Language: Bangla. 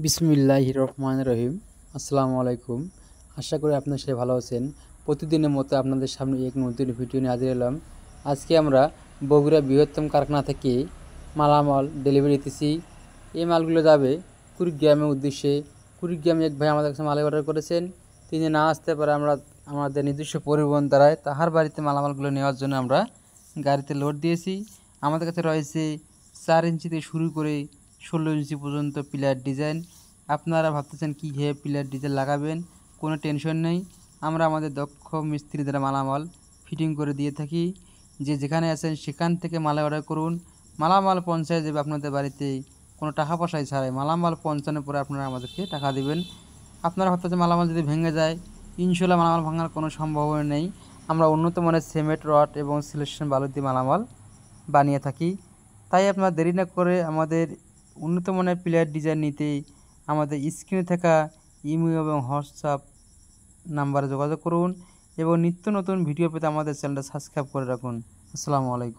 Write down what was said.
বিসমিল্লাহির রহমানির রহিম। আসসালামু আলাইকুম। আশা করি আপনার সবাই ভালো আছেন। প্রতিদিনের মতো আপনাদের সামনে এক নতুন ভিডিও নিয়ে হাজির এলাম। আজকে আমরা বগুড়া বৃহত্তম কারখানা থেকে মালামাল ডেলিভারি দিতেছি। এই মালগুলো যাবে কুড়িগ্রামের উদ্দেশ্যে। কুড়িগ্রামে এক ভাই আমাদের কাছে মাল অর্ডার করেছেন। তিনি না আসতে পারে আমরা আমাদের নিজস্ব পরিবহন দ্বারায় তাহার বাড়িতে মালামালগুলো নেওয়ার জন্য আমরা গাড়িতে লোড দিয়েছি। আমাদের কাছে রয়েছে 4 ইঞ্চি থেকে শুরু করে 16 ইঞ্চি পর্যন্ত পিলার ডিজাইন। আপনারা ভাবতেছেন কীভাবে পিলার ডিজাইন লাগাবেন, কোনো টেনশন নেই। আমরা আমাদের দক্ষ মিস্ত্রি দ্বারা মালামাল ফিটিং করে দিয়ে থাকি। যে যেখানে আছেন সেখান থেকে মাল অর্ডার করুন। মালামাল পৌঁছায় যাবে আপনাদের বাড়িতে কোনো টাকা পয়সায় ছাড়াই। মালামাল পৌঁছানোর পরে আপনারা আমাদেরকে টাকা দেবেন। আপনারা ভাবতেছেন মালামাল যদি ভেঙে যায়, ইনশাল্লাহ মালামাল ভাঙার কোনো সম্ভাবনা নেই। আমরা উন্নত মানের সিমেন্ট রড এবং সিলেকশন বালু দিয়ে মালামাল বানিয়ে থাকি। তাই আপনারা দেরি না করে আমাদের উন্নত মানের পিলার ডিজাইন নিতে আমাদের স্ক্রিনে থাকা ইমেল এবং হোয়াটসঅ্যাপ নাম্বারে যোগাযোগ করুন এবং নিত্য নতুন ভিডিও পেতে আমাদের চ্যানেলটা সাবস্ক্রাইব করে রাখুন। আসসালামু আলাইকুম।